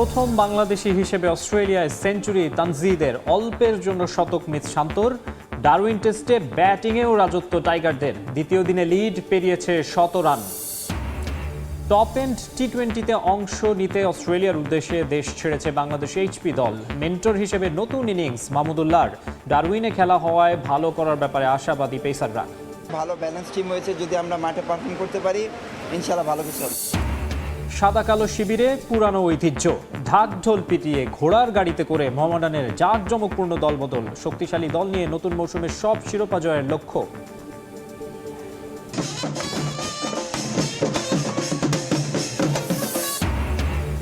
প্রথম বাংলাদেশি হিসেবে অস্ট্রেলিয়ায় সেঞ্চুরি তানজিদের, অল্পের জন্য শতক মিস শান্তর। ডারউইন টেস্টে ব্যাটিংয়েও রাজত্ব টাইগারদের, দ্বিতীয় দিনে লিড পেরিয়েছে ১০০ রান। টপ এন্ড টি-20তে অংশ নিতে অস্ট্রেলিয়ার উদ্দেশ্যে দেশ ছেড়েছে বাংলাদেশ এইচপি দল। মেন্টর হিসেবে নতুন ইনিংস মাহমুদুল্লাহর, ডারউইনে খেলা হওয়ায় ভালো করার ব্যাপারে আশাবাদী পেসাররা। ভালো ব্যালেন্স টিম হয়েছে, যদি আমরা মাঠে পারফর্ম করতে পারি ইনশাআল্লাহ ভালো কিছু হবে। সাদা কালো শিবিরে পুরানো ঐতিহ্য, ঢাক ঢোল পিটিয়ে ঘোড়ার গাড়িতে করে মোহামেডানের জাঁকজমকপূর্ণ দলবদল। শক্তিশালী দল নিয়ে নতুন মৌসুমের সব শিরোপা জয়ের লক্ষ্য।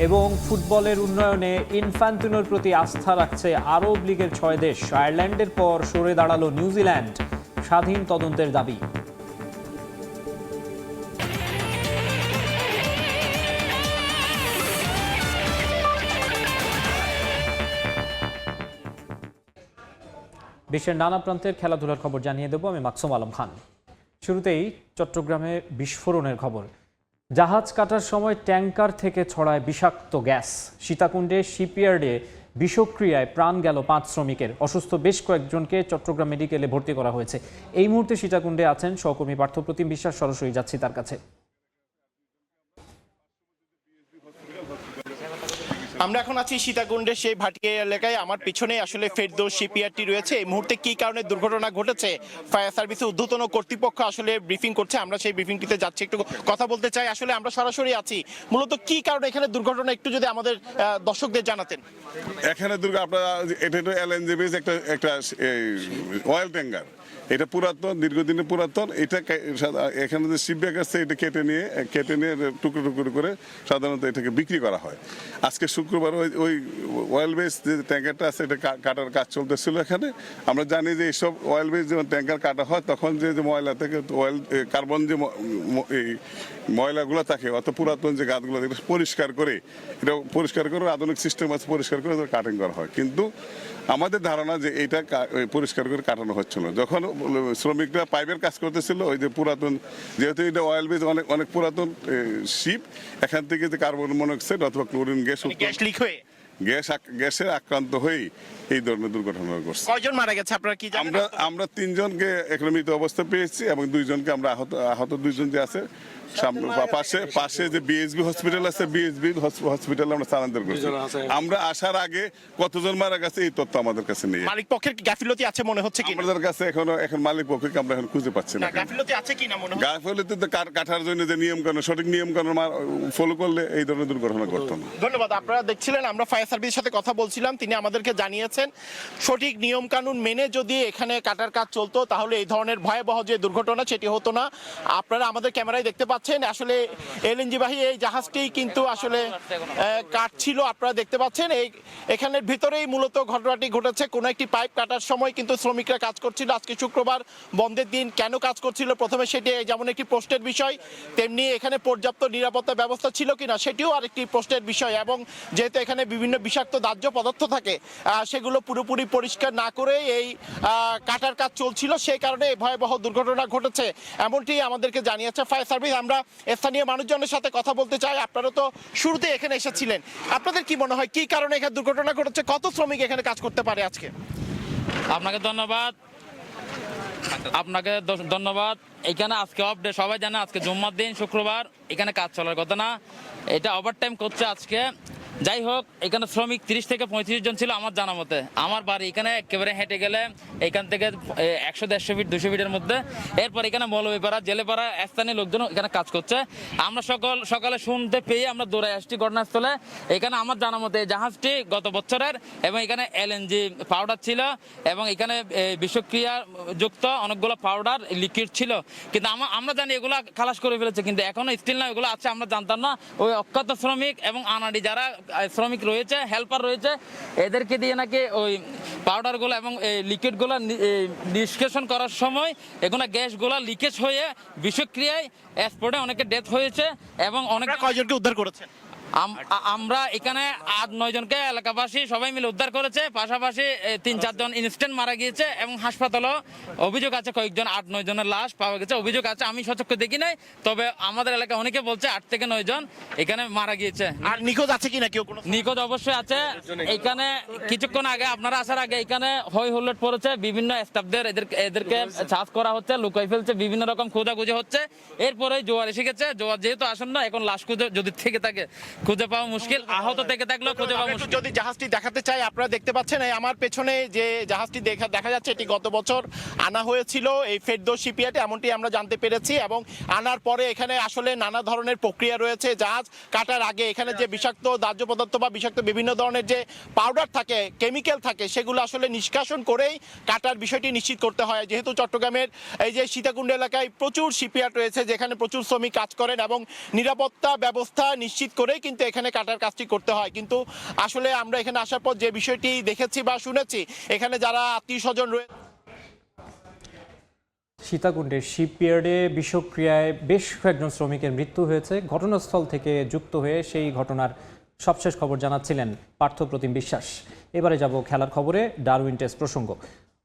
এবং ফুটবলের উন্নয়নে ইনফ্যান্টিনোর প্রতি আস্থা রাখছে আরব লীগের 6 দেশ। আয়ারল্যান্ডের পর সরে দাঁড়ালো নিউজিল্যান্ড, স্বাধীন তদন্তের দাবি। বিশ্বের নানা প্রান্তের খেলাধুলার খবর জানিয়ে দেব আমি মাকসুম আলম খান। শুরুতেই চট্টগ্রামে বিস্ফোরণের খবর। জাহাজ কাটার সময় ট্যাঙ্কার থেকে ছড়ায় বিষাক্ত গ্যাস। সীতাকুণ্ডে শিপইয়ার্ডে বিষক্রিয়ায় প্রাণ গেল 5 শ্রমিকের। অসুস্থ বেশ কয়েকজনকে চট্টগ্রাম মেডিকেলে ভর্তি করা হয়েছে। এই মুহূর্তে সীতাকুণ্ডে আছেন সহকর্মী পার্থপ্রতিম বিশ্বাস, সরাসরি যাচ্ছি তার কাছে। আমরা এখন আছি সীতাকুণ্ডের সেই ভাটিয়া এলাকায়। আমার পিছনে আসলে ফেরদৌস শিপইয়ার্ডটি রয়েছে। এই মুহূর্তে কি কারণে দুর্ঘটনা ঘটেছে ফায়ার সার্ভিসের ঊর্ধ্বতন কর্তৃপক্ষ আসলে ব্রিফিং করছে, আমরা সেই ব্রিফিংটিতে যাচ্ছি, একটু কথা বলতে চাই। আসলে আমরা সরাসরি আছি, মূলত কি কারণে এখানে দুর্ঘটনা একটু যদি আমাদের দর্শকদের জানাতেন। এখানে আপনারা এটা এলএনজি বেস একটা অয়েল ট্যাঙ্কার, এটা পুরাতন, দীর্ঘদিনের পুরাতন। এটা এখানে যে শিপ ব্যাগ আছে এটা কেটে নিয়ে টুকরো টুকরো করে সাধারণত এটাকে বিক্রি করা হয়। আজকে শুক্রবার ওই অয়েল বেস যে ট্যাঙ্কারটা আছে এটা কাটার কাজ চলতেছিল এখানে। আমরা জানি যে এইসব অয়েল বেস যখন ট্যাঙ্কার কাটা হয় তখন যে ময়লা থেকে অয়েল কার্বন যে এই ময়লাগুলো থাকে, অত পুরাতন যে গাছগুলো এটা পরিষ্কার করে আধুনিক সিস্টেম আছে, পরিষ্কার করে কাটিং করা হয়। কিন্তু আমাদের ধারণা যে এটা পরিষ্কার করে কাটানো হচ্ছে না। যখন শ্রমিকরা পাইপের কাজ করতেছিল, ওই যে পুরাতন, যেহেতু এটা অয়েল বেজ অনেক পুরাতন শিপ, এখান থেকে যে কার্বন মনোক্সাইড অথবা ক্লোরিন গ্যাসের আক্রান্ত হয়ে এই ধরনের দুর্ঘটনা ঘটছে। কয়জন মারা গেছে আপনারা কি জানেন? আমরা 3 জনকে এখন মৃত অবস্থা পেয়েছি এবং 2 জনকে আমরা আহত 2 জন যে আছে পাশে যে বিএসবি হসপিটাল আছে, বিএসবি হসপিটালে আমরা স্থানান্তর করছি। আমরা আসার আগে কতজন মারা গেছে এই তথ্য আমাদের কাছে নেই। মালিক পক্ষের গাফিলতি আছে মনে হচ্ছে কি? আমাদের কাছে এখন মালিক পক্ষকে আমরা এখন খুঁজে পাচ্ছি না। গাফিলতি আছে কি না মনে হয়? গাফিলতি তো কাটার জন্য যে নিয়ম কানুন, সঠিক নিয়ম কানুন ফলো করলে এই ধরনের দুর্ঘটনা ঘটতো না। ধন্যবাদ। আপনারা দেখছিলেন, আমরা ফায়ার সার্ভিসের সাথে কথা বলছিলাম, তিনি আমাদেরকে জানিয়েছেন সঠিক নিয়ম কানুন মেনে যদি এখানে কাটার কাজ চলতো তাহলে এই ধরনের ভয়াবহ যে দুর্ঘটনা সেটি হতো না। আপনারা আমাদের ক্যামেরায় দেখতে পাচ্ছেন আসলে এলএনজি বাহী এই জাহাজটি কিন্তু আসলে কাটছিল। আপনারা দেখতে পাচ্ছেন এখানের ভিতরেই মূলত ঘটনাটি ঘটেছে। কোনো একটি পাইপ কাটার সময় কিন্তু শ্রমিকরা কাজ করছিল। আজকে শুক্রবার, বন্ধের দিন, কেন কাজ করছিল প্রথমে সেটি যেমন একটি প্রশ্নের বিষয়, তেমনি এখানে পর্যাপ্ত নিরাপত্তা ব্যবস্থা ছিল কিনা সেটিও আরেকটি প্রশ্নের বিষয়। এবং যেহেতু এখানে বিভিন্ন বিষাক্ত দাহ্য পদার্থ থাকে সেগুলো পুরোপুরি পরিষ্কার না করে এই কাটার কাজ চলছিল, সেই কারণে এই ভয়াবহ দুর্ঘটনা ঘটেছে এমনটি আমাদেরকে জানিয়েছে ফায়ার সার্ভিস। আমরা স্থানীয় মানুষজনের সাথে কথা বলতে চাই। আপনারা তো শুরুতে এখানে এসেছিলেন, আপনাদের কি মনে হয় কি কারণে এখানে দুর্ঘটনা ঘটেছে? কত শ্রমিক এখানে কাজ করতে পারে আজকে? আপনাকে ধন্যবাদ। এখানে আজকে অফ ডে, সবাই জানে আজকে জুম্মার দিন, শুক্রবার, এখানে কাজ চলার কথা না, এটা ওভারটাইম করছে আজকে। যাই হোক, এখানে শ্রমিক 30 থেকে 35 জন ছিল আমার জানা মতে। আমার বাড়ি এখানে একেবারে হেঁটে গেলে এখান থেকে 100-150 ফিট 200 ফিটের মধ্যে। এরপর এখানে মৌলভীপাড়া, জেলেপাড়া স্থানীয় লোকজন এখানে কাজ করছে। আমরা সকালে শুনতে পেয়ে আমরা দৌড়ে আসছি ঘটনাস্থলে। এখানে আমার জানা মতে জাহাজটি গত বছরের, এবং এখানে এলএনজি পাউডার ছিল এবং এখানে বিষক্রিয়া যুক্ত অনেকগুলো পাউডার লিকুইড ছিল। কিন্তু আমরা জানি এগুলো খালাস করে ফেলেছে, কিন্তু এখনো স্টিল না এগুলো আছে, আমরা জানতাম না। ওই অক্ষত শ্রমিক এবং আনাড়ি যারা শ্রমিক রয়েছে, হেল্পার রয়েছে, এদেরকে দিয়ে নাকি ওই পাউডারগুলো এবং লিকুইডগুলো নিষ্কাশন করার সময় এগুলো গ্যাসগুলো লিকেজ হয়ে বিষক্রিয়ায় স্পটে অনেকে ডেথ হয়েছে এবং অনেক। কয়জনকে উদ্ধার করেছেন? আমরা এখানে 8-9 জনকে এলাকাবাসী সবাই মিলে উদ্ধার করেছে, পাশাপাশি 3-4 জন ইনস্ট্যান্ট মারা গিয়েছে এবং হাসপাতালও অভিযোগ আছে, কয়েকজন 8-9 জনের লাশ পাওয়া গেছে, অভিযোগ আছে। আমি সচক্ষে দেখি নাই, তবে আমাদের এলাকা অনেকে বলছে 8 থেকে 9 জন এখানে মারা গিয়েছে। আর নিখোঁজ আছে কিনা কেউ? কোনো নিখোঁজ অবশ্যই আছে। এখানে কিছুক্ষণ আগে, আপনারা আসার আগে এখানে হই হুল্লোড় পড়েছে, বিভিন্ন স্টাফদের এদেরকে চার্জ করা হচ্ছে, লুকাই ফেলছে, বিভিন্ন রকম খোঁজাখুঁজি হচ্ছে। এরপরে জোয়ার এসে গেছে, জোয়ার যেহেতু আসন্ন, এখন লাশ খুঁজে যদি থেকে থাকে খুঁজে পাওয়া মুশকিল, আহত থেকে থাকলেও খুঁজে পাওয়া মুশকিল। যদি জাহাজটি দেখাতে চাই, আপনারা দেখতে পাচ্ছেন এই আমার পেছনে যে জাহাজটি দেখা যাচ্ছে, এটি গত বছর আনা হয়েছিল এই ফেরদৌস শিপইয়ার্ডে, এমনটি আমরা জানতে পেরেছি। এবং আনার পরে এখানে আসলে নানা ধরনের প্রক্রিয়া রয়েছে। জাহাজ কাটার আগে এখানে যে বিষাক্ত দাহ্য পদার্থ বা বিষাক্ত বিভিন্ন ধরনের যে পাউডার থাকে, কেমিক্যাল থাকে, সেগুলো আসলে নিষ্কাশন করেই কাটার বিষয়টি নিশ্চিত করতে হয়। যেহেতু চট্টগ্রামের এই যে সীতাকুণ্ড এলাকায় প্রচুর শিপইয়ার্ড রয়েছে, যেখানে প্রচুর শ্রমিক কাজ করেন এবং নিরাপত্তা ব্যবস্থা নিশ্চিত করেই কিন্তু এখানে কাটার কাজটি করতে হয়। কিন্তু আসলে আমরা এখানে আসার পর যে বিষয়টি দেখেছি বা শুনেছি, এখানে যারা আত্মীয় স্বজন রয়েছে, সীতাকুণ্ডের শিপইয়ার্ডে বিষক্রিয়ায় বেশ কয়েকজন শ্রমিকের মৃত্যু হয়েছে। ঘটনাস্থল থেকে যুক্ত হয়ে সেই ঘটনার সবশেষ খবর জানাচ্ছিলেন পার্থপ্রতিম বিশ্বাস। এবারে যাব খেলার খবরে, ডারউইন টেস্ট প্রসঙ্গ।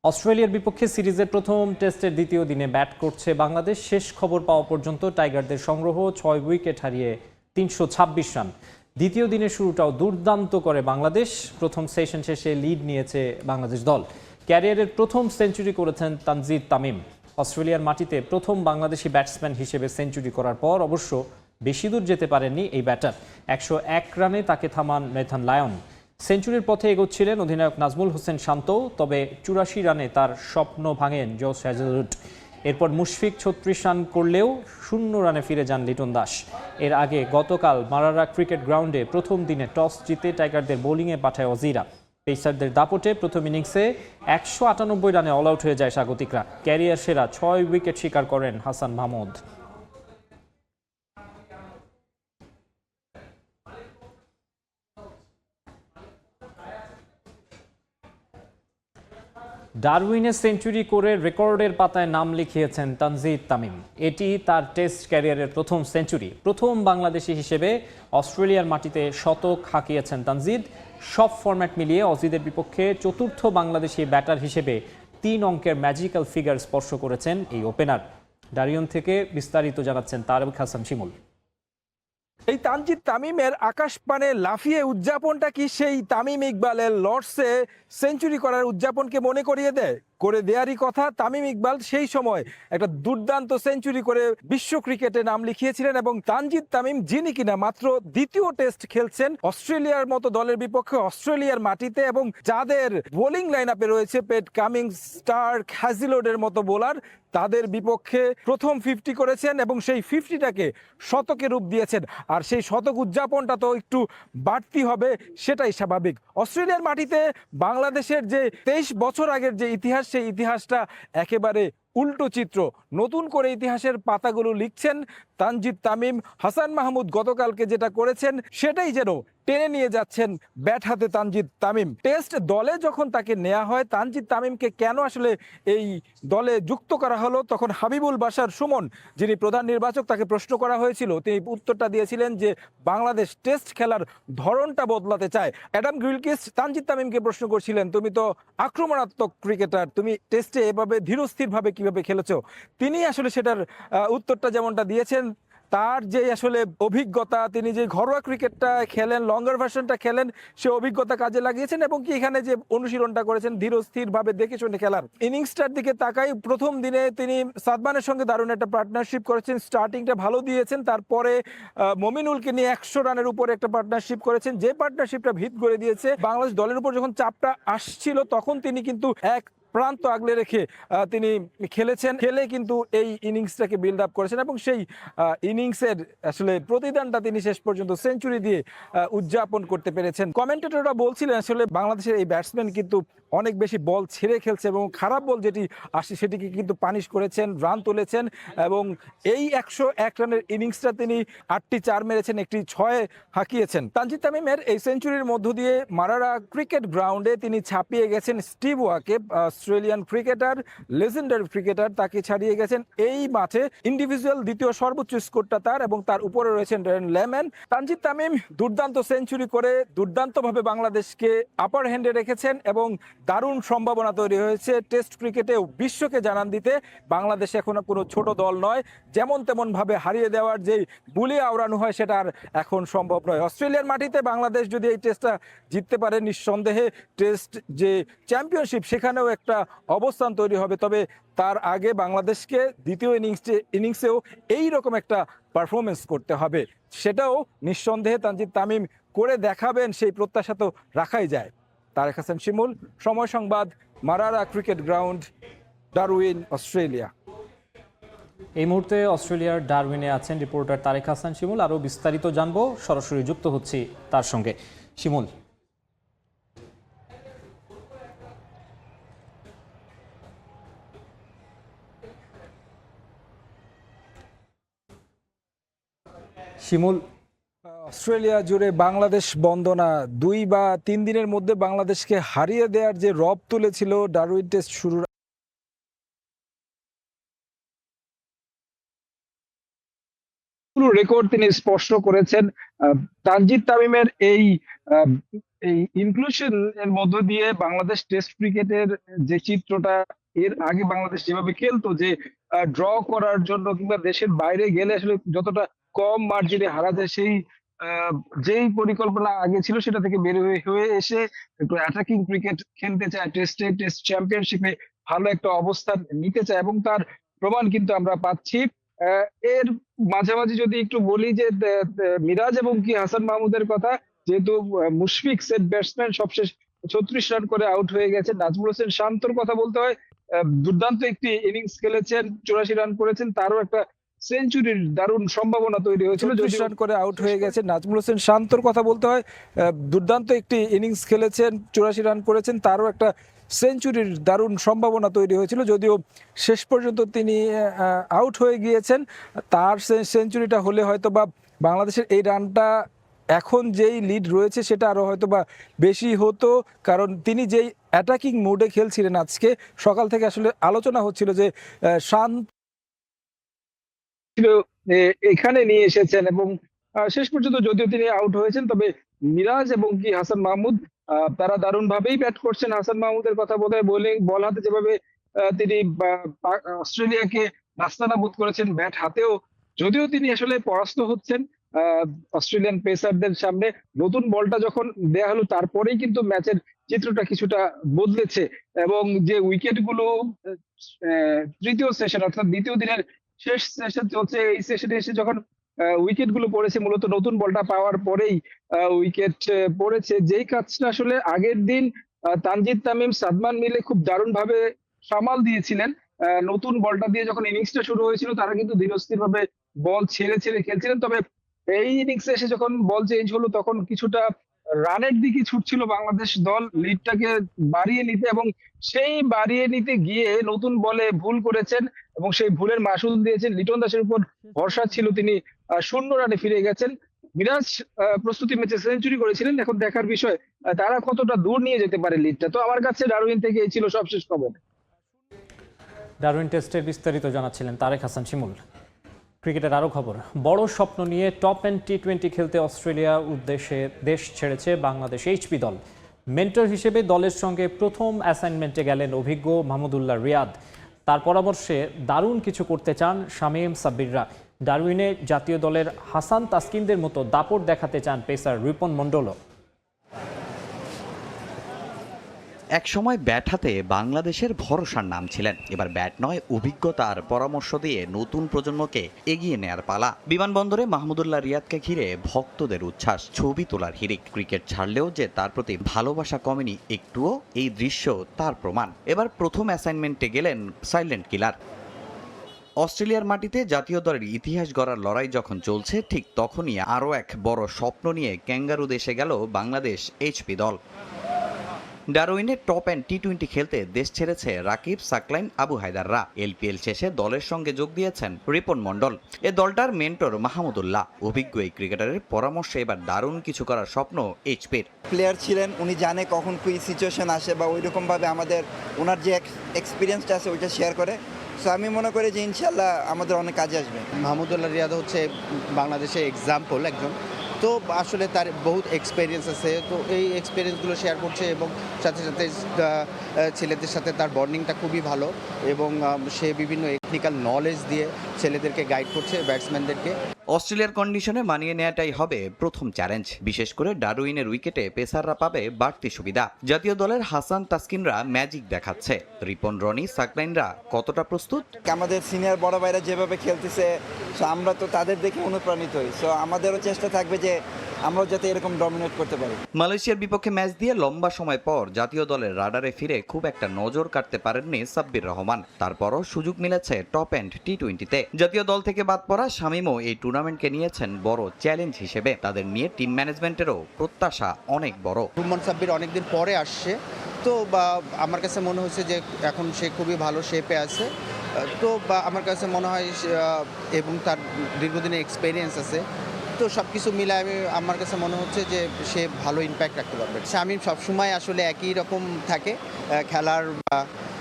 অস্ট্রেলিয়ার বিপক্ষে সিরিজের প্রথম টেস্টের দ্বিতীয় দিনে ব্যাট করছে বাংলাদেশ। শেষ খবর পাওয়া পর্যন্ত টাইগারদের সংগ্রহ 6 উইকেট হারিয়ে 326 রান। দ্বিতীয় দিনের শুরুটাও দুর্দান্ত করে বাংলাদেশ। প্রথম সেশন শেষে লিড নিয়েছে বাংলাদেশ দল। ক্যারিয়ারের প্রথম সেঞ্চুরি করেছেন তানজিদ তামিম। অস্ট্রেলিয়ার মাটিতে প্রথম বাংলাদেশি ব্যাটসম্যান হিসেবে সেঞ্চুরি করার পর অবশ্য বেশি দূর যেতে পারেননি এই ব্যাটার। 101 রানে তাকে থামান নেথান লায়ন। সেঞ্চুরির পথে এগোচ্ছিলেন অধিনায়ক নাজমুল হোসেন শান্তও, তবে 84 রানে তার স্বপ্ন ভাঙেন জোস হ্যাজেলউড। এরপর মুশফিক 36 রান করলেও 0 রানে ফিরে যান লিটন দাস। এর আগে গতকাল মারারা ক্রিকেট গ্রাউন্ডে প্রথম দিনে টস জিতে টাইগারদের বোলিংয়ে পাঠায় অজিরা। পেসারদের দাপটে প্রথম ইনিংসে 198 রানে অল আউট হয়ে যায় স্বাগতিকরা। ক্যারিয়ার সেরা 6 উইকেট শিকার করেন হাসান মাহমুদ। ডারউইনে সেঞ্চুরি করে রেকর্ডের পাতায় নাম লিখিয়েছেন তানজিদ তামিম। এটি তার টেস্ট ক্যারিয়ারের প্রথম সেঞ্চুরি। প্রথম বাংলাদেশি হিসেবে অস্ট্রেলিয়ার মাটিতে শতক হাঁকিয়েছেন তানজিদ। সব ফরম্যাট মিলিয়ে অজিদের বিপক্ষে চতুর্থ বাংলাদেশি ব্যাটার হিসেবে 3 অঙ্কের ম্যাজিক্যাল ফিগার স্পর্শ করেছেন এই ওপেনার। ডারিয়ন থেকে বিস্তারিত জানাচ্ছেন তারেক হাসান শিমুল। এই তানজিদ তামিমের আকাশপানে লাফিয়ে উদযাপনটা কি সেই তামিম ইকবালের লর্ডসে সেঞ্চুরি করার উদযাপনকে মনে করিয়ে দেয়? করে দেয়ারই কথা। তামিম ইকবাল সেই সময় একটা দুর্দান্ত সেঞ্চুরি করে বিশ্ব ক্রিকেটে নাম লিখিয়েছিলেন এবং তানজিদ তামিম, যিনি কিনা মাত্র দ্বিতীয় টেস্ট খেলছেন অস্ট্রেলিয়ার মতো দলের বিপক্ষে অস্ট্রেলিয়ার মাটিতে, এবং যাদের বোলিং লাইন আপে রয়েছে পেট কামিংস, স্টার্ক, হ্যাজিলোডের মতো বোলার, তাদের বিপক্ষে প্রথম 50 করেছেন এবং সেই 50টাকে শতকে রূপ দিয়েছেন। আর সেই শতক উদযাপনটা তো একটু বাড়তি হবে, সেটাই স্বাভাবিক। অস্ট্রেলিয়ার মাটিতে বাংলাদেশের যে 23 বছর আগের যে ইতিহাস, সেই ইতিহাসটা একেবারে উল্টো চিত্র। নতুন করে ইতিহাসের পাতাগুলো লিখছেন তানজিদ তামিম। হাসান মাহমুদ গতকালকে যেটা করেছেন সেটাই যেন টেনে নিয়ে যাচ্ছেন ব্যাট হাতে তানজিদ তামিম। টেস্ট দলে যখন তাকে নেওয়া হয়, তানজিদ তামিমকে কেন আসলে এই দলে যুক্ত করা হলো, তখন হাবিবুল বাশার সুমন, যিনি প্রধান নির্বাচক, তাকে প্রশ্ন করা হয়েছিল। তিনি উত্তরটা দিয়েছিলেন যে বাংলাদেশ টেস্ট খেলার ধরনটা বদলাতে চায়। অ্যাডাম গিলক্রিস্ট তানজিদ তামিমকে প্রশ্ন করছিলেন, তুমি তো আক্রমণাত্মক ক্রিকেটার, তুমি টেস্টে এভাবে ধীরস্থিরভাবে কিভাবে খেলেছো? তিনি আসলে সেটার উত্তরটা যেমনটা দিয়েছেন, তার যে আসলে অভিজ্ঞতা, তিনি যে ঘরোয়া ক্রিকেটটা খেলেন, লঙ্গার ভার্সনটা খেলেন, সে অভিজ্ঞতা কাজে লাগিয়েছেন এবং কি এখানে যে অনুশীলনটা করেছেন ধীরস্থিরভাবে দেখে শুনে খেলার। ইনিংসটার দিকে তাকাই, প্রথম দিনে তিনি সাদমানের সঙ্গে দারুণ একটা পার্টনারশিপ করেছেন, স্টার্টিংটা ভালো দিয়েছেন। তারপরে মমিনুলকে নিয়ে 100 রানের উপরে একটা পার্টনারশিপ করেছেন, যে পার্টনারশিপটা ভিত করে দিয়েছে। বাংলাদেশ দলের উপর যখন চাপটা আসছিল তখন তিনি কিন্তু এক প্রান্ত আগলে রেখে তিনি খেলেছেন, খেলে কিন্তু এই ইনিংসটাকে বিল্ড আপ করেছেন এবং সেই ইনিংসের আসলে প্রতিদানটা তিনি শেষ পর্যন্ত সেঞ্চুরি দিয়ে উদযাপন করতে পেরেছেন। কমেন্টেটররা বলছিলেন আসলে বাংলাদেশের এই ব্যাটসম্যান কিন্তু অনেক বেশি বল ছেড়ে খেলছে এবং খারাপ বল যেটি আসে সেটিকে কিন্তু পানিশ করেছেন, রান তুলেছেন এবং এই 101 রানের ইনিংসটা তিনি 8টি 4 মেরেছেন, একটি 6 হাঁকিয়েছেন। তানজিদ তামিমের এই সেঞ্চুরির মধ্য দিয়ে মারারা ক্রিকেট গ্রাউন্ডে তিনি ছাপিয়ে গেছেন স্টিভ ওয়াকে। অস্ট্রেলিয়ান ক্রিকেটার, লেজেন্ডারি ক্রিকেটার, তাকে ছাড়িয়ে গেছেন এই মাঠে। ইন্ডিভিজুয়াল দ্বিতীয় সর্বোচ্চ স্কোরটা তার, এবং তার উপরে রয়েছেন ড্যারেন লেম্যান। তানজিদ তামিম দুর্দান্ত সেঞ্চুরি করে দুর্দান্তভাবে বাংলাদেশকে আপার হ্যান্ডে রেখেছেন এবং দারুণ সম্ভাবনা তৈরি হয়েছে টেস্ট ক্রিকেটেও বিশ্বকে জানান দিতে বাংলাদেশ এখন কোনো ছোট দল নয়। যেমন তেমন ভাবে হারিয়ে দেওয়ার যে বুলি আওড়ানো হয় সেটা আর এখন সম্ভব নয়। অস্ট্রেলিয়ার মাটিতে বাংলাদেশ যদি এই টেস্টটা জিততে পারে, নিঃসন্দেহে টেস্ট যে চ্যাম্পিয়নশিপ সেখানেও একটা অবস্থান তৈরি হবে। তবে তার আগে বাংলাদেশকে দ্বিতীয় ইনিংসেও এই রকম একটা পারফরমেন্স করতে হবে, সেটাও নিঃসন্দেহে তানজিদ তামিম করে দেখাবেন, সেই প্রত্যাশা তো রাখাই যায়। তারেক হাসান শিমুল, সময় সংবাদ, মারারা ক্রিকেট গ্রাউন্ড, ডারউইন, অস্ট্রেলিয়া। এই মুহূর্তে অস্ট্রেলিয়ার ডারউইনে আছেন রিপোর্টার তারেক হাসান শিমুল। আরও বিস্তারিত জানবো, সরাসরি যুক্ত হচ্ছি তার সঙ্গে। শিমুল, অস্ট্রেলিয়া জুড়ে বাংলাদেশ বন্দনা 2 বা 3 দিনের মধ্যে বাংলাদেশকে হারিয়ে দেওয়ার যে রব তুলেছিল ডারউইন টেস্ট শুরুর রেকর্ড তিনি স্পষ্ট করেছেন। তানজিদ তামিমের এই ইনক্লুশন এর মধ্য দিয়ে বাংলাদেশ টেস্ট ক্রিকেটের যে চিত্রটা, এর আগে বাংলাদেশ যেভাবে খেলতো, যে ড্র করার জন্য কিংবা দেশের বাইরে গেলে আসলে যতটা কম মার্জিনে হারা যায়, সেই যেই পরিকল্পনা আগে ছিল সেটা থেকে বের হয়ে এসে একটু অ্যাটাকিং ক্রিকেট খেলতে চায়, টেস্ট চ্যাম্পিয়নশিপে ভালো একটা অবস্থান নিতে চায়, এবং তার প্রমাণ কিন্তু আমরা পাচ্ছি। এর মাঝামাঝি যদি একটু বলি যে মিরাজ এবং কি হাসান মাহমুদের কথা, যেহেতু মুশফিক সেট ব্যাটসম্যান সবশেষ 36 রান করে আউট হয়ে গেছে। নাজমুল হোসেন শান্তর কথা বলতে হয়, দুর্দান্ত একটি ইনিংস খেলেছেন, 84 রান করেছেন, তারও একটা সেঞ্চুরির দারুণ সম্ভাবনা তৈরি হয়েছিল। 34 রান করে আউট হয়ে গেছে নাজমুল হোসেন শান্তর কথা বলতে হয়, দুর্দান্ত একটি ইনিংস খেলেছেন, 84 রান করেছেন, তারও একটা সেঞ্চুরির দারুণ সম্ভাবনা তৈরি হয়েছিল, যদিও শেষ পর্যন্ত তিনি আউট হয়ে গিয়েছেন। তার সেঞ্চুরিটা হলে হয়তো বা বাংলাদেশের এই রানটা এখন যেই লিড রয়েছে সেটা আরো হয়তো বা বেশি হতো, কারণ তিনি যেই অ্যাটাকিং মোডে খেলছিলেন আজকে সকাল থেকে আসলে আলোচনা হচ্ছিল যে শান্ত এখানে নিয়ে এসেছেন, এবং শেষ পর্যন্ত যদিও তিনি আউট হয়েছেন, তবে মিরাজ এবং কি হাসান মাহমুদ তারা দারুণ ভাবেই ব্যাট করছেন। হাসান মাহমুদের কথা বল হাতে যেভাবে তিনি অস্ট্রেলিয়াকে নাস্তানাবুদ করেছেন ব্যাট হাতেও, যদিও তিনি আসলে পরাস্ত হচ্ছেন অস্ট্রেলিয়ান পেসারদের সামনে। নতুন বলটা যখন দেয়া হলো তারপরেই কিন্তু ম্যাচের চিত্রটা কিছুটা বদলেছে, এবং যে উইকেট গুলো তৃতীয় সেশন অর্থাৎ দ্বিতীয় দিনের শেষ সেশন চলছে, এই সেশনে এসে যখন উইকেট গুলো পড়েছে মূলত নতুন বলটা পাওয়ার পরেই উইকেট পড়েছে, যেই কাজটা আসলে আগের দিন তানজিদ তামিম সাদমান মিলে খুব দারুণ ভাবে সামাল দিয়েছিলেন। নতুন বলটা দিয়ে যখন ইনিংসটা শুরু হয়েছিল তারা কিন্তু ধীরস্থির ভাবে বল ছেড়ে খেলছিলেন, তবে এই ইনিংসে এসে যখন বল চেঞ্জ হলো তখন কিছুটা রানের দিকে ছুটছিল বাংলাদেশ দল, লিডটাকে বাড়িয়ে নিতে, এবং সেই বাড়িয়ে নিতে গিয়ে নতুন বলে ভুল করেছেন এবং সেই ভুলের মাসুল দিয়েছেন। লিটন দাসের উপর ভরসা ছিল, তিনি 0 রানে ফিরে গেছেন। মিরাজ প্রস্তুতি ম্যাচে সেঞ্চুরি করেছিলেন, এখন দেখার বিষয় তারা কতটা দূর নিয়ে যেতে পারে লিডটা। তো আমার কাছে ডারউইন থেকে এই ছিল সবশেষ খবর। ডারউইন টেস্টের বিস্তারিত জানাচ্ছিলেন তারেক হাসান শিমুল। ক্রিকেটের আরও খবর, বড় স্বপ্ন নিয়ে টপ এন্ড টি20 খেলতে অস্ট্রেলিয়া উদ্দেশ্যে দেশ ছেড়েছে বাংলাদেশ এইচপি দল। মেন্টর হিসেবে দলের সঙ্গে প্রথম অ্যাসাইনমেন্টে গেলেন অভিজ্ঞ মাহমুদুল্লাহ রিয়াদ। তার পরামর্শে দারুণ কিছু করতে চান শামীম সাব্বিররা। ডারউইনে জাতীয় দলের হাসান তাসকিনদের মতো দাপট দেখাতে চান পেসার রিপন মণ্ডলও। একসময় ব্যাট হাতে বাংলাদেশের ভরসার নাম ছিলেন, এবার ব্যাট নয় অভিজ্ঞতার পরামর্শ দিয়ে নতুন প্রজন্মকে এগিয়ে নেয়ার পালা। বিমানবন্দরে মাহমুদুল্লাহ রিয়াদকে ঘিরে ভক্তদের উচ্ছ্বাস, ছবি তোলার হিড়িক। ক্রিকেট ছাড়লেও যে তার প্রতি ভালোবাসা কমেনি একটুও, এই দৃশ্য তার প্রমাণ। এবার প্রথম অ্যাসাইনমেন্টে গেলেন সাইলেন্ট কিলার। অস্ট্রেলিয়ার মাটিতে জাতীয় দলের ইতিহাস গড়ার লড়াই যখন চলছে, ঠিক তখনই আরও এক বড় স্বপ্ন নিয়ে ক্যাঙ্গারু দেশে গেল বাংলাদেশ এইচপি দল। ডারউইনে টপ অ্যান্ড টি-20 খেলতে দেশ ছেড়েছে রাকিব, সাকলাইন, আবু হায়দাররা। এলপিএল শেষে দলের সঙ্গে যোগ দিয়েছেন রিপন মণ্ডল। এ দলটার মেন্টর মাহমুদুল্লাহ। অভিজ্ঞ এই ক্রিকেটারের পরামর্শে এবার দারুণ কিছু করার স্বপ্ন এইচপির। প্লেয়ার ছিলেন, উনি জানে কখন কি সিচুয়েশন আসে বা ওইরকমভাবে আমাদের ওনার যে এক্সপিরিয়েন্সটা আছে ওইটা শেয়ার করে। সো আমি মনে করি যে ইনশাল্লাহ আমাদের অনেক কাজে আসবে। মাহমুদুল্লাহ রিয়াদ হচ্ছে বাংলাদেশের এক্সাম্পল একজন, তো আসলে তার বহুত এক্সপিরিয়েন্স আছে, তো এই এক্সপিরিয়েন্সগুলো শেয়ার করছে এবং সাথে সাথে ছেলেদের সাথে তার বন্ডিংটা খুবই ভালো এবং সে বিভিন্ন টেকনিক্যাল নলেজ দিয়ে ছেলেদেরকে গাইড করছে, ব্যাটসম্যানদেরকে। অস্ট্রেলিয়ার কন্ডিশনে মানিয়ে নেওয়াটাই হবে প্রথম চ্যালেঞ্জ। বিশেষ করে ডারউইনের উইকেটে পেসাররা পাবে বাড়তি সুবিধা। জাতীয় দলের হাসান তাসকিনরা ম্যাজিক দেখাচ্ছে। রিপন, রনি, সাকলাইনরা কতটা প্রস্তুত? আমাদের সিনিয়র বড় ভাইরা যেভাবে খেলতেছে, সো আমরা তো তাদের দেখে অনুপ্রাণিত হই। সো আমাদেরও চেষ্টা থাকবে যে আমরাও যাতে এরকম ডমিনেট করতে পারি। মালয়েশিয়ার বিপক্ষে ম্যাচ দিয়ে লম্বা সময় পর জাতীয় দলের রাডারে ফিরে খুব একটা নজর কাটতে পারেননি সাব্বির রহমান। তারপরও সুযোগ মিলেছে টপ অ্যান্ড টি-20তে। জাতীয় দল থেকে বাদ পড়া শামীমও এই টুর্নামেন্টকে নিয়েছেন বড় চ্যালেঞ্জ হিসেবে। তাদের নিয়ে টিম ম্যানেজমেন্টেরও প্রত্যাশা অনেক বড়। রুম্মান সাব্বির অনেকদিন পরে আসছে, তো আমার কাছে মনে হচ্ছে যে এখন সে খুবই ভালো শেপে আছে। তো আমার কাছে মনে হয় এবং তার দীর্ঘদিনের এক্সপিরিয়েন্স আছে, তো সব কিছু মিলায় আমার কাছে মনে হচ্ছে যে সে ভালো ইম্প্যাক্ট রাখতে পারবে। শামীম সবসময় আসলে একই রকম থাকে খেলার,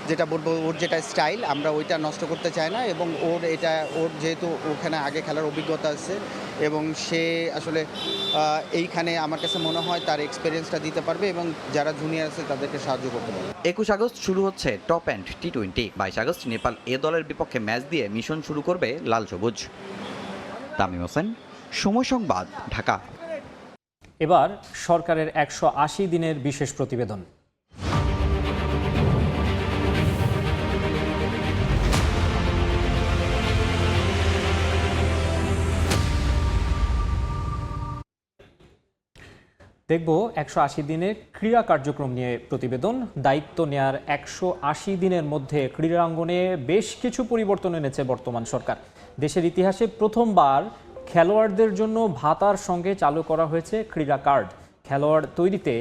যেটা বলবো ওর যেটা স্টাইল আমরা ওইটা নষ্ট করতে চাই না, এবং ওর যেহেতু ওখানে আগে খেলার অভিজ্ঞতা আছে এবং সে আসলে এইখানে আমার কাছে মনে হয় তার এক্সপিরিয়েন্সটা দিতে পারবে এবং যারা জুনিয়র আছে তাদেরকে সাহায্য করতে পারবে। 21 আগস্ট শুরু হচ্ছে টপ অ্যান্ড টি-20। 22 আগস্ট নেপাল এ দলের বিপক্ষে ম্যাচ দিয়ে মিশন শুরু করবে লাল সবুজ। তামিম হোসেন, সময় সংবাদ, ঢাকা। এবার সরকারের 180 দিনের বিশেষ প্রতিবেদন। দেখব 180 দিনের ক্রীড়া কার্যক্রম নিয়ে প্রতিবেদন। দায়িত্ব নেয়ার 180 দিনের মধ্যে ক্রীড়াঙ্গনে বেশ কিছু পরিবর্তন এনেছে বর্তমান সরকার। দেশের ইতিহাসে প্রথমবার খেলোয়াড়দের জন্য ভাতার সঙ্গে চালু করা হয়েছে ক্রীড়া কার্ড। খেলোয়াড় তৈরিতে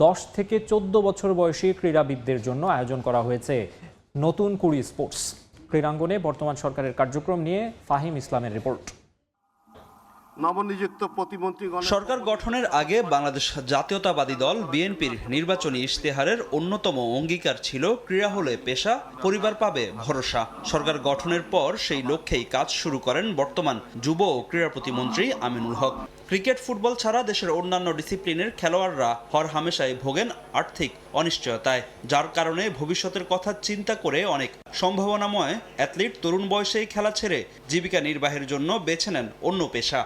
10 থেকে 14 বছর বয়সী ক্রীড়াবিদদের জন্য আয়োজন করা হয়েছে নতুন কুড়ি স্পোর্টস। ক্রীড়াঙ্গনে বর্তমান সরকারের কার্যক্রম নিয়ে ফাহিম ইসলামের রিপোর্ট। নবনিযুক্ত প্রতিমন্ত্রী সরকার গঠনের আগে বাংলাদেশ জাতীয়তাবাদী দল বিএনপির নির্বাচনী ইশতেহারের অন্যতম অঙ্গীকার ছিল ক্রীড়া হলে পেশা, পরিবার পাবে ভরসা। সরকার গঠনের পর সেই লক্ষ্যেই কাজ শুরু করেন বর্তমান যুব ও ক্রীড়া প্রতিমন্ত্রী আমিনুল হক। ক্রিকেট, ফুটবল ছাড়া দেশের অন্যান্য ডিসিপ্লিনের খেলোয়াড়রা হরহামেশাই ভোগেন আর্থিক অনিশ্চয়তায়, যার কারণে ভবিষ্যতের কথা চিন্তা করে অনেক সম্ভাবনাময় অ্যাথলিট তরুণ বয়সেই খেলা ছেড়ে জীবিকা নির্বাহের জন্য বেছে নেন অন্য পেশা।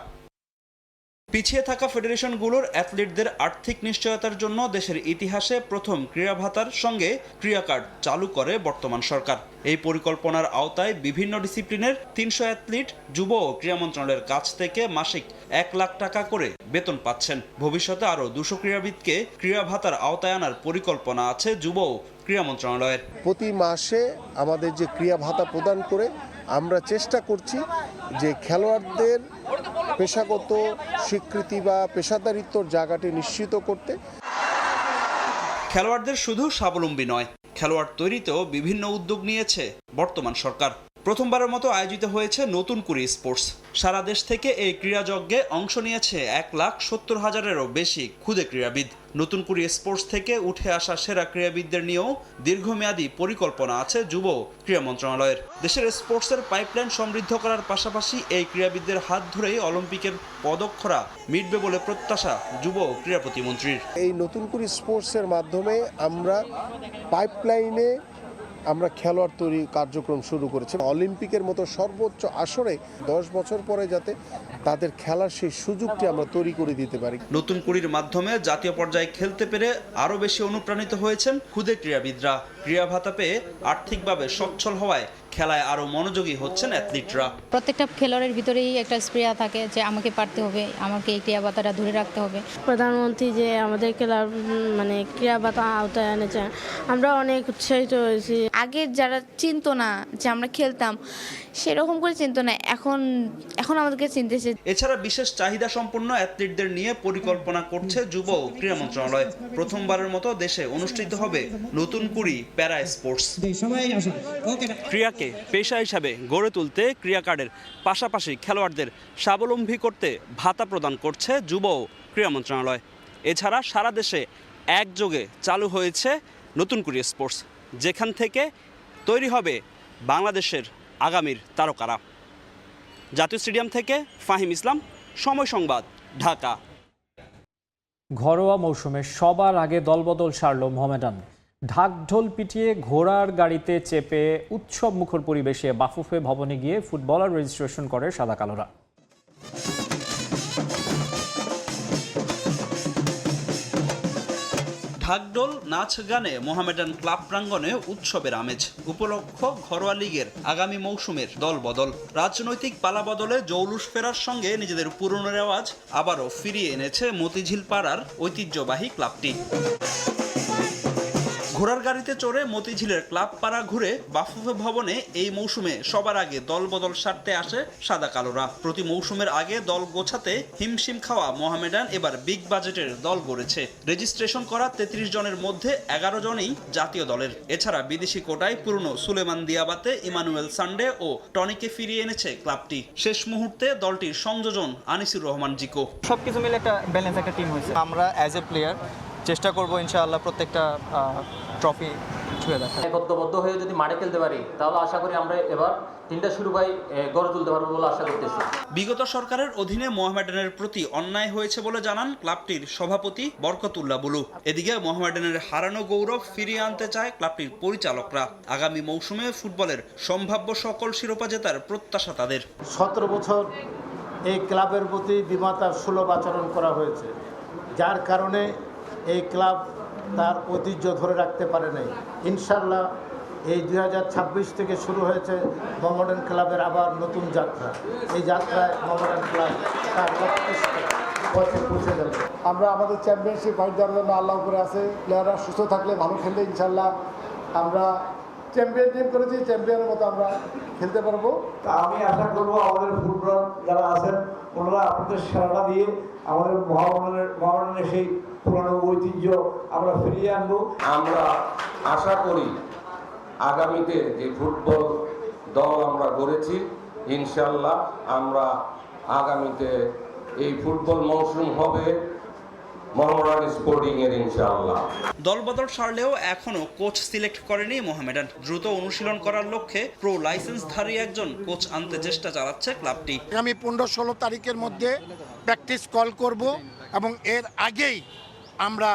পিছিয়ে থাকা ফেডারেশনগুলোর অ্যাথলিটদের আর্থিক নিশ্চয়তার জন্য দেশের ইতিহাসে প্রথম ক্রীড়া ভাতার সঙ্গে ক্রীড়া কার্ড চালু করে বর্তমান সরকার। এই পরিকল্পনার আওতায় বিভিন্ন ডিসিপ্লিনের 300 অ্যাথলিট যুব ও ক্রীড়া মন্ত্রণালয়ের কাছ থেকে মাসিক 1 লাখ টাকা করে বেতন পাচ্ছেন। ভবিষ্যতে আরও 200 ক্রীড়াবিদকে ক্রীড়া ভাতার আওতায় আনার পরিকল্পনা আছে যুব ও ক্রীড়া মন্ত্রণালয়ের। প্রতি মাসে আমাদের যে ক্রীড়া ভাতা প্রদান করে আমরা চেষ্টা করছি যে খেলোয়াড়দের পেশাগত স্বীকৃতি বা পেশাদারিত্বর জায়গাটি নিশ্চিত করতে। খেলোয়াড়দের শুধু স্বাবলম্বী নয়, খেলোয়াড় তৈরিতেও বিভিন্ন উদ্যোগ নিয়েছে বর্তমান সরকার। প্রথমবারের মতো আয়োজিত হয়েছে নতুন কুড়ি স্পোর্টস। সারা দেশ থেকে এই ক্রীড়াযজ্ঞে অংশ নিয়েছে 1,70,000-এরও বেশি ক্ষুদে ক্রীড়াবিদ। নতুন কুড়ি স্পোর্টস থেকে উঠে আসা সেরা ক্রীড়াবিদদের নিয়েও দীর্ঘমেয়াদী পরিকল্পনা আছে যুব ক্রীড়া মন্ত্রণালয়ের। দেশের স্পোর্টসের পাইপলাইন সমৃদ্ধ করার পাশাপাশি এই ক্রীড়াবিদদের হাত ধরেই অলিম্পিকের পদকখরা মিটবে বলে প্রত্যাশা যুব ক্রীড়া প্রতিমন্ত্রীর। এই নতুন কুড়ি স্পোর্টসের মাধ্যমে আমরা পাইপলাইনে খেলোয়াড় তৈরি কার্যক্রম শুরু করেছি। অলিম্পিকের মতো সর্বোচ্চ আসরে 10 বছর পরে যাতে তাদের খেলার সেই সুযোগটি আমরা তৈরি করে দিতে পারি। নতুন কুড়ির মাধ্যমে জাতীয় পর্যায়ে খেলতে পেরে আরও বেশি অনুপ্রাণিত হয়েছেন ক্ষুদে ক্রীড়াবিদরা। ক্রীড়া ভাতা পেয়ে আর্থিকভাবে সচ্ছল হওয়ায় খেলায় আরও মনোযোগী হচ্ছেন অ্যাথলিটরা। প্রত্যেকটা খেলোয়াড়ের ভিতরেই একটা স্প্রিয়া থাকে যে আমাকে পারতে হবে, আমাকে এই ক্রীড়াবাতাটা ধরে রাখতে হবে। প্রধানমন্ত্রী যে আমাদের খেলার ক্রীড়াবাতা আওতায় এনেছে, আমরা অনেক উৎসাহিত হয়েছি। আগে যারা চিনতো না যে আমরা খেলতাম, সেরকম করে চিনতো না, এখন আমাদেরকে চিনতেছে। এছাড়া বিশেষ চাহিদা সম্পন্ন অ্যাথলিটদের নিয়ে পরিকল্পনা করছে যুব ও ক্রীড়া মন্ত্রণালয়। প্রথমবারের মতো দেশে অনুষ্ঠিত হবে নতুন কুড়ি প্যারা স্পোর্টস। ক্রীড়াকে পেশা হিসাবে গড়ে তুলতে ক্রীড়া কার্ডের পাশাপাশি খেলোয়াড়দের স্বাবলম্বী করতে ভাতা প্রদান করছে যুব ও ক্রীড়া মন্ত্রণালয়। এছাড়া সারা দেশে একযোগে চালু হয়েছে নতুন কুড়ি স্পোর্টস, যেখান থেকে তৈরি হবে বাংলাদেশের আগামীর তারকারা। জাতীয় স্টেডিয়াম থেকে ফাহিম ইসলাম, সময় সংবাদ, ঢাকা। ঘরোয়া মৌসুমে সবার আগে দলবদল সারল মোহামেডান। ঢাকঢোল পিটিয়ে ঘোড়ার গাড়িতে চেপে উৎসব মুখর পরিবেশে বাফুফে ভবনে গিয়ে ফুটবলার রেজিস্ট্রেশন করে সাদা কালোরা। ঢাকঢোল, নাচ গানে মোহামেডান ক্লাব প্রাঙ্গণে উৎসবের আমেজ। উপলক্ষ ঘরোয়া লিগের আগামী মৌসুমের দল বদল। রাজনৈতিক পালাবদলে জৌলুস ফেরার সঙ্গে নিজেদের পুরনো রেওয়াজ আবারও ফিরিয়ে এনেছে মতিঝিল পাড়ার ঐতিহ্যবাহী ক্লাবটি। ঘোড়ার গাড়িতে চড়ে মতিঝিলের ক্লাব পাড়া ঘুরে বাফুফে ভবনে এই মৌসুমে সবার আগে দল বদল সারতে আসে সাদা কালোরা। প্রতি মৌসুমের আগে দল গোছাতে হিমশিম খাওয়া মোহামেডান এবার বিগ বাজেটের দল গড়েছে। রেজিস্ট্রেশন করা 33 জনের মধ্যে 11 জনই জাতীয় দলের। এছাড়া বিদেশি কোটায় পুরনো সুলেমান দিয়াবাতে, ইমানুয়েল সান্ডে ও টনিকে ফিরিয়ে এনেছে ক্লাবটি। শেষ মুহূর্তে দলটির সংযোজন আনিসুর রহমান জিকো। সবকিছু মিলে একটা ব্যালেন্স একটা টিম হয়েছে। আমরা অ্যাজ এ প্লেয়ার চেষ্টা করবো ইনশাআল্লাহ প্রত্যেকটা ট্রফি ছুঁয়ে দেখা। একত্রবদ্ধ হয়ে যদি মাঠে খেলতে পারি তাহলে আশা করি আমরা এবার তিনটা শুরু গড়ে তুলতে পারবো বলে আশা করতেছি। বিগত সরকারের অধীনে মোহামেডানের প্রতি অন্যায় হয়েছে বলে জানান ক্লাবটির সভাপতি বরকতুল্লাহ বুলু। এদিকে মোহামেডানের হারানো গৌরব ফিরিয়ে আনতে চায় ক্লাবটির পরিচালকরা। আগামী মৌসুমে ফুটবলের সম্ভাব্য সকল শিরোপা জেতার প্রত্যাশা তাদের। 17 বছর এই ক্লাবের প্রতি বিমাতার সুলভ আচরণ করা হয়েছে, যার কারণে এই ক্লাব তার ঐতিহ্য ধরে রাখতে পারে নাই। ইনশাল্লাহ এই 2026 থেকে শুরু হয়েছে মোহামেডান ক্লাবের আবার নতুন যাত্রা। এই যাত্রায় মোহামেডান ক্লাব তার পথে পৌঁছে যাবে। আমরা আমাদের চ্যাম্পিয়নশিপ ফাইট দেওয়ার জন্য আল্লাহ উপরে আছে। প্লেয়াররা সুস্থ থাকলে, ভালো খেললে ইনশাল্লাহ আমরা চ্যাম্পিয়ন টিম করেছি, চ্যাম্পিয়নের মতো আমরা খেলতে পারবো। আমি আশা করবো আমাদের ফুটবলার যারা আছেন ওনারা আপনাদের সেরাটা দিয়ে আমাদের মোহামেডানের সেই পুরনো ঐতিহ্য আমরা ফিরিয়ে আনবো। আমরা আশা করি আগামীতে যে ফুটবল দল আমরা গড়েছি, ইনশাল্লাহ আমরা আগামীতে এই ফুটবল মৌসুম হবে মোহামেডান স্পোর্টিং এর ইনশাআল্লাহ। দলবদল সারলেও এখনো কোচ সিলেক্ট করেনি মোহামেডান। দ্রুত অনুশীলন করার লক্ষ্যে প্রো লাইসেন্সধারী একজন কোচ আনতে চেষ্টা চালাচ্ছে ক্লাবটি। আগামী 15-16 তারিখের মধ্যে প্র্যাকটিস কল করব এবং এর আগেই আমরা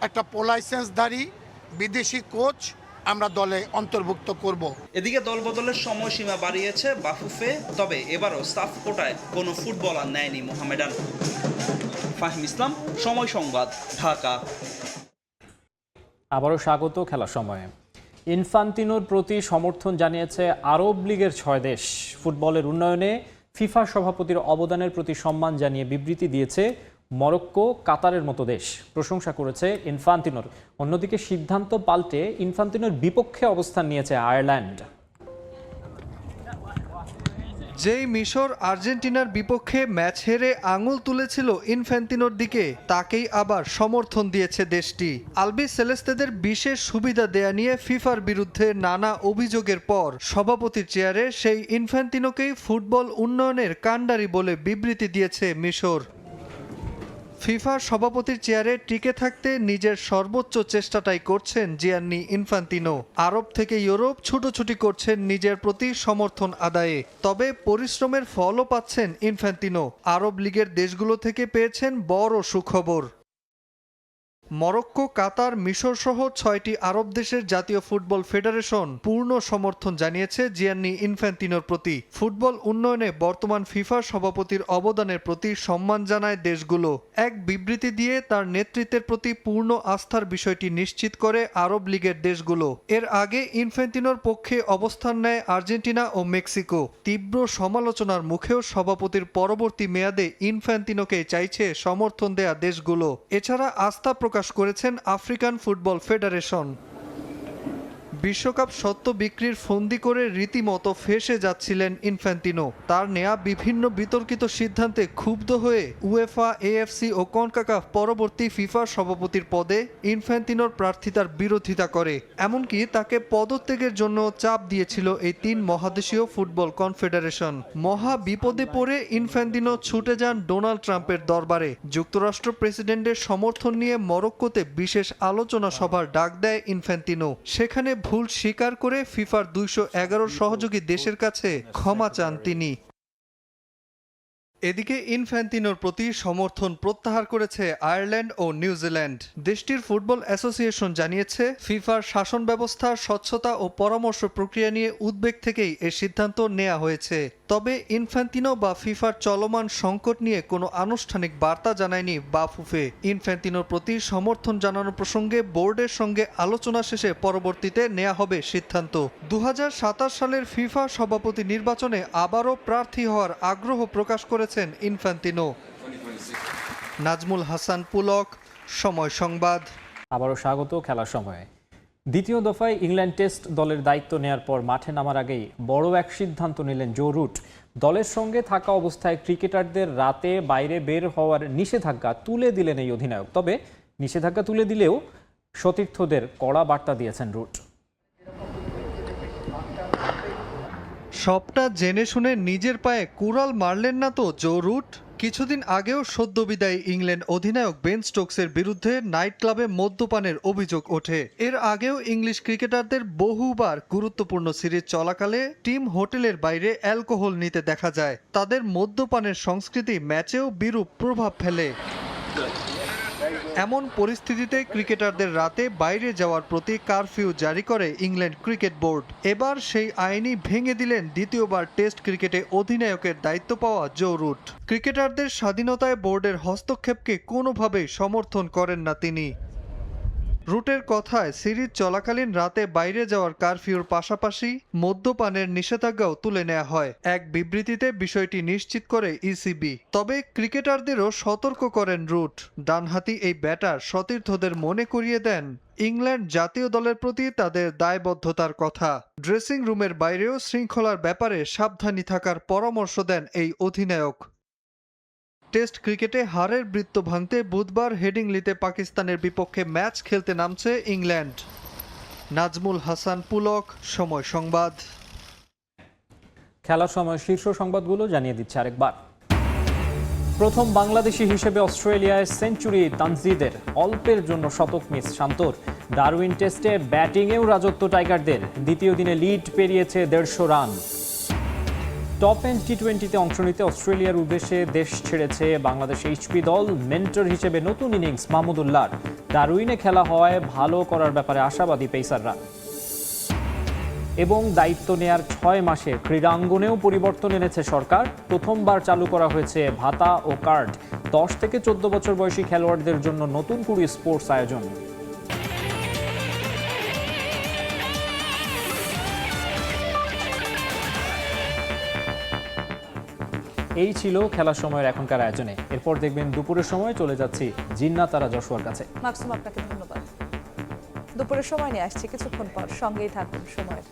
একটা প্রো লাইসেন্সধারী বিদেশি কোচ আমরা দলে অন্তর্ভুক্ত করব। এদিকে দলবদলের সময়সীমা বাড়িয়েছে বাফুফে, তবে এবারও সাফ কোটায় কোনো ফুটবলার নেয়নি মোহামেডান। ফাহিম ইসলাম, সময় সংবাদ, ঢাকা। আবারও স্বাগত খেলার সময়ে। ইনফান্তিনোর প্রতি সমর্থন জানিয়েছে আরব লীগের 6 দেশ। ফুটবলের উন্নয়নে ফিফা সভাপতির অবদানের প্রতি সম্মান জানিয়ে বিবৃতি দিয়েছে মরক্কো, কাতারের মতো দেশ। প্রশংসা করেছে ইনফান্তিনোর। অন্যদিকে সিদ্ধান্ত পাল্টে ইনফান্তিনোর বিপক্ষে অবস্থান নিয়েছে আয়ারল্যান্ড। যেই মিশর আর্জেন্টিনার বিপক্ষে ম্যাচ হেরে আঙুল তুলেছিল ইনফ্যান্তিনোর দিকে, তাকেই আবার সমর্থন দিয়েছে দেশটি। আলবি সেলেস্তেদের বিশেষ সুবিধা দেয়া নিয়ে ফিফার বিরুদ্ধে নানা অভিযোগের পর সভাপতির চেয়ারে সেই ইনফ্যান্তিনোকেই ফুটবল উন্নয়নের কাণ্ডারি বলে বিবৃতি দিয়েছে মিশর। ফিফার সভাপতির চেয়ারে টিকে থাকতে নিজের সর্বোচ্চ চেষ্টাটাই করছেন জিয়ান্নি ইনফান্তিনো। আরব থেকে ইউরোপ ছুটোছুটি করছেন নিজের প্রতি সমর্থন আদায়ে। তবে পরিশ্রমের ফলও পাচ্ছেন ইনফান্তিনো। আরব লীগের দেশগুলো থেকে পেয়েছেন বড় সুখবর। মরক্কো, কাতার, মিশর সহ 6টি আরব দেশের জাতীয় ফুটবল ফেডারেশন পূর্ণ সমর্থন জানিয়েছে জিয়ান্নি ইনফ্যান্তিনোর প্রতি। ফুটবল উন্নয়নে বর্তমান ফিফা সভাপতির অবদানের প্রতি সম্মান জানায় দেশগুলো। এক বিবৃতি দিয়ে তার নেতৃত্বের প্রতি পূর্ণ আস্থার বিষয়টি নিশ্চিত করে আরব লীগের দেশগুলো। এর আগে ইনফ্যান্তিনোর পক্ষে অবস্থান নেয় আর্জেন্টিনা ও মেক্সিকো। তীব্র সমালোচনার মুখেও সভাপতির পরবর্তী মেয়াদে ইনফ্যান্তিনোকে চাইছে সমর্থন দেয়া দেশগুলো। এছাড়া আস্থা প্রকাশ করেছেন আফ্রিকান ফুটবল ফেডারেশন। বিশ্বকাপ সত্ত্ব বিক্রির ফন্দি করে রীতিমতো ফেঁসে যাচ্ছিলেন ইনফ্যান্তিনো। তার নেয়া বিভিন্ন বিতর্কিত সিদ্ধান্তে ক্ষুব্ধ হয়ে উয়েফা, এএফসি ও কনকাকাফ পরবর্তী ফিফা সভাপতির পদে ইনফ্যান্তিনোর প্রার্থিতার বিরোধিতা করে। এমনকি তাকে পদত্যাগের জন্য চাপ দিয়েছিল এই 3 মহাদেশীয় ফুটবল কনফেডারেশন। মহা বিপদে পড়ে ইনফ্যান্তিনো ছুটে যান ডোনাল্ড ট্রাম্পের দরবারে। যুক্তরাষ্ট্র প্রেসিডেন্টের সমর্থন নিয়ে মরক্কোতে বিশেষ আলোচনা সভার ডাক দেয় ইনফ্যান্তিনো। সেখানে ভুল স্বীকার করে ফিফার 211 সহযোগী দেশের কাছে ক্ষমা চান তিনি। এদিকে ইনফ্যান্তিনোর প্রতি সমর্থন প্রত্যাহার করেছে আয়ারল্যান্ড ও নিউজিল্যান্ড। দেশটির ফুটবল অ্যাসোসিয়েশন জানিয়েছে ফিফার শাসন ব্যবস্থা, স্বচ্ছতা ও পরামর্শ প্রক্রিয়া নিয়ে উদ্বেগ থেকেই এ সিদ্ধান্ত নেওয়া হয়েছে। তবে ইনফ্যান্তিনো বা ফিফার চলমান সংকট নিয়ে কোনো আনুষ্ঠানিক বার্তা জানায়নি বাফুফে। ইনফ্যান্তিনোর প্রতি সমর্থন জানানো প্রসঙ্গে বোর্ডের সঙ্গে আলোচনা শেষে পরবর্তীতে নেওয়া হবে সিদ্ধান্ত। 2027 সালের ফিফা সভাপতি নির্বাচনে আবারও প্রার্থী হওয়ার আগ্রহ প্রকাশ করেছেন ইনফ্যান্তিনো। নাজমুল হাসান পুলক, সময় সংবাদ। আবারও স্বাগত খেলার সময়ে। দ্বিতীয় দফায় ইংল্যান্ড টেস্ট দলের দায়িত্ব নেয়ার পর মাঠে নামার আগেই বড় এক সিদ্ধান্ত নিলেন জো রুট। দলের সঙ্গে থাকা অবস্থায় ক্রিকেটারদের রাতে বাইরে বের হওয়ার নিষেধাজ্ঞা তুলে দিলেন এই অধিনায়ক। তবে নিষেধাজ্ঞা তুলে দিলেও সতীর্থদের কড়া বার্তা দিয়েছেন রুট। সবটা জেনে শুনে নিজের পায়ে কুড়াল মারলেন না তো জো রুট? কিছুদিন আগেও সদ্যবিদায়ী ইংল্যান্ড অধিনায়ক বেন স্টোকসের বিরুদ্ধে নাইট ক্লাবে মদ্যপানের অভিযোগ ওঠে। এর আগেও ইংলিশ ক্রিকেটারদের বহুবার গুরুত্বপূর্ণ সিরিজ চলাকালে টিম হোটেলের বাইরে অ্যালকোহল নিতে দেখা যায়। তাদের মদ্যপানের সংস্কৃতি ম্যাচেও বিরূপ প্রভাব ফেলে। এমন পরিস্থিতিতে ক্রিকেটারদের রাতে বাইরে যাওয়ার প্রতি কারফিউ জারি করে ইংল্যান্ড ক্রিকেট বোর্ড। এবার সেই আইনই ভেঙে দিলেন দ্বিতীয়বার টেস্ট ক্রিকেটে অধিনায়কের দায়িত্ব পাওয়া জো রুট। ক্রিকেটারদের স্বাধীনতায় বোর্ডের হস্তক্ষেপকে কোনোভাবেই সমর্থন করেন না তিনি। রুটের কথায় সিরিজ চলাকালীন রাতে বাইরে যাওয়ার কারফিউর পাশাপাশি মদ্যপানের নিষেধাজ্ঞাও তুলে নেওয়া হয়। এক বিবৃতিতে বিষয়টি নিশ্চিত করে ইসিবি। তবে ক্রিকেটারদেরও সতর্ক করেন রুট। ডানহাতি এই ব্যাটার সতীর্থদের মনে করিয়ে দেন ইংল্যান্ড জাতীয় দলের প্রতি তাদের দায়বদ্ধতার কথা। ড্রেসিং রুমের বাইরেও শৃঙ্খলার ব্যাপারে সাবধানী থাকার পরামর্শ দেন এই অধিনায়ক। টেস্ট ক্রিকেটে হারের বৃত্ত ভাঙতে বুধবার হেডিংলিতে পাকিস্তানের বিপক্ষে ম্যাচ খেলতে নামছে ইংল্যান্ড। নাজমুল হাসান পুলক, সময় সংবাদ। খেলার সময় শীর্ষ সংবাদগুলো জানিয়ে দিচ্ছে আরেকবার। প্রথম বাংলাদেশি হিসেবে অস্ট্রেলিয়ায় সেঞ্চুরি তানজিদের, অল্পের জন্য শতক মিস শান্তর। ডারউইন টেস্টে ব্যাটিংয়েও রাজত্ব টাইগারদের, দ্বিতীয় দিনে লিড পেরিয়েছে 150 রান। টপ এন্ড টি20তে অংশ নিতে অস্ট্রেলিয়ার উদ্দেশ্যে দেশ ছেড়েছে বাংলাদেশ এইচপি দল। মেন্টর হিসেবে নতুন ইনিংস মাহমুদুল্লাহর। ডারউইনে খেলা হওয়ায় ভালো করার ব্যাপারে আশাবাদী পেসাররা। এবং দায়িত্ব নেয়ার 6 মাসে ক্রীড়াঙ্গনেও পরিবর্তন এনেছে সরকার। প্রথমবার চালু করা হয়েছে ভাতা ও কার্ড। 10 থেকে 14 বছর বয়সী খেলোয়াড়দের জন্য নতুন করে স্পোর্টস আয়োজন। এই ছিল খেলার সময়ের এখনকার আয়োজনে। এরপর দেখবেন দুপুরের সময় চলে যাচ্ছি জিন্নাত তারা যশোয়ার কাছে। মাকসুম, আপনাকে ধন্যবাদ। দুপুরের সময় নিয়ে আসছি কিছুক্ষণ পর, সঙ্গেই থাকুন সময়ের।